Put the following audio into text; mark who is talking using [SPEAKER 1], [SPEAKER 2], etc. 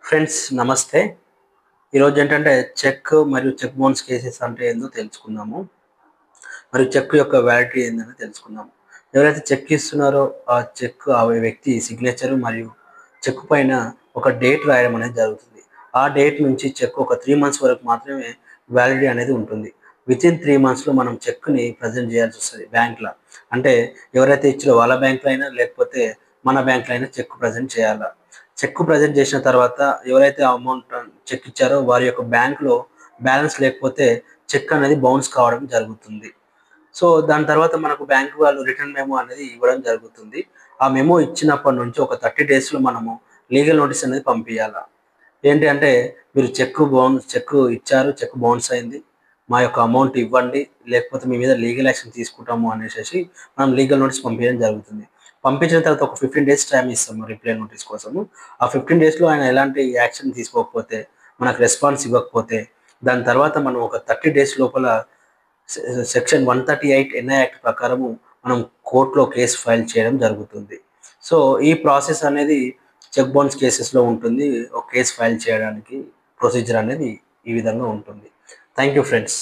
[SPEAKER 1] Friends నమస్తే. ఈరోజు ఏంటంటే చెక్ మరియు చెక్ బౌన్స్ కేసెస్ అంటే ఏందో తెలుసుకుందాము. మరియు చెక్ యొక్క వ్యాలిడిటీ ఏందని తెలుసుకుందాం. ఎవరైతే చెక్ ఇస్తున్నారో ఆ వ్యక్తి సిగ్నేచర్ మరియు చెక్ పైన ఒక డేట్ రాయడం అనేది జరుగుతుంది. ఆ డేట్ నుంచి చెక్ ఒక 3 మంత్స్ వరకు మాత్రమే వ్యాలిడిటీ అనేది ఉంటుంది. వితిన్ 3 మంత్స్‌లో మనం చెక్‌ని ప్రెజెంట్ చేయాల్సొస్తది బ్యాంక్‌ల. అంటే ఎవరైతే ఇచ్చారో వాళ్ళ బ్యాంక్‌లో అయినా లేకపోతే మన బ్యాంక్‌లో అయినా చెక్ ప్రెజెంట్ చేయాలా. చెక్ ప్రెజెంట్ చేసిన తర్వాత ఎవరైతే అమౌంట్ చెక్ ఇచ్చారో వారి యొక్క బ్యాంక్‌లో బ్యాలెన్స్ లేకపోతే చెక్ అనేది బౌన్స్ కావడం జరుగుతుంది. సో, దాని తర్వాత మనకు బ్యాంక్ వాళ్ళు రిటర్న్ మెమో అనేది ఇవ్వడం జరుగుతుంది. ఆ మెమో ఇచ్చినప్పటి నుంచి ఒక 30 డేస్‌లో మనము లీగల్ నోటీస్ అనేది పంపియాల. ఏంటి అంటే మీరు చెక్ ఇచ్చారు, చెక్ బౌన్స్ అయింది. మా యొక్క అమౌంట్ ఇవ్వండి. లేకపోతే మీ మీద లీగల్ యాక్షన్ తీసుకుంటాము అనేసేసి మనం లీగల్ నోటీస్ పంపియడం జరుగుతుంది. పంపించిన తర్వాత ఒక 15 డేస్ టైమ్ ఇస్తాము రిప్లై నోటీస్ కోసము. ఆ 15 డేస్‌లో ఆయన ఎలాంటి యాక్షన్ తీసుకోకపోతే, మనకు రెస్పాన్స్ ఇవ్వకపోతే, దాని తర్వాత మనం ఒక 30 డేస్ లోపల సెక్షన్ 138 ఎన్ఐ యాక్ట్ ప్రకారము మనం కోర్ట్‌లో కేస్ ఫైల్ చేయడం జరుగుతుంది. సో, ఈ ప్రాసెస్ అనేది చెక్ బౌన్స్ కేసెస్‌లో ఉంటుంది. ఒక కేస్ ఫైల్ చేయడానికి ప్రొసీజర్ అనేది ఈ విధంగా ఉంటుంది. Thank you friends.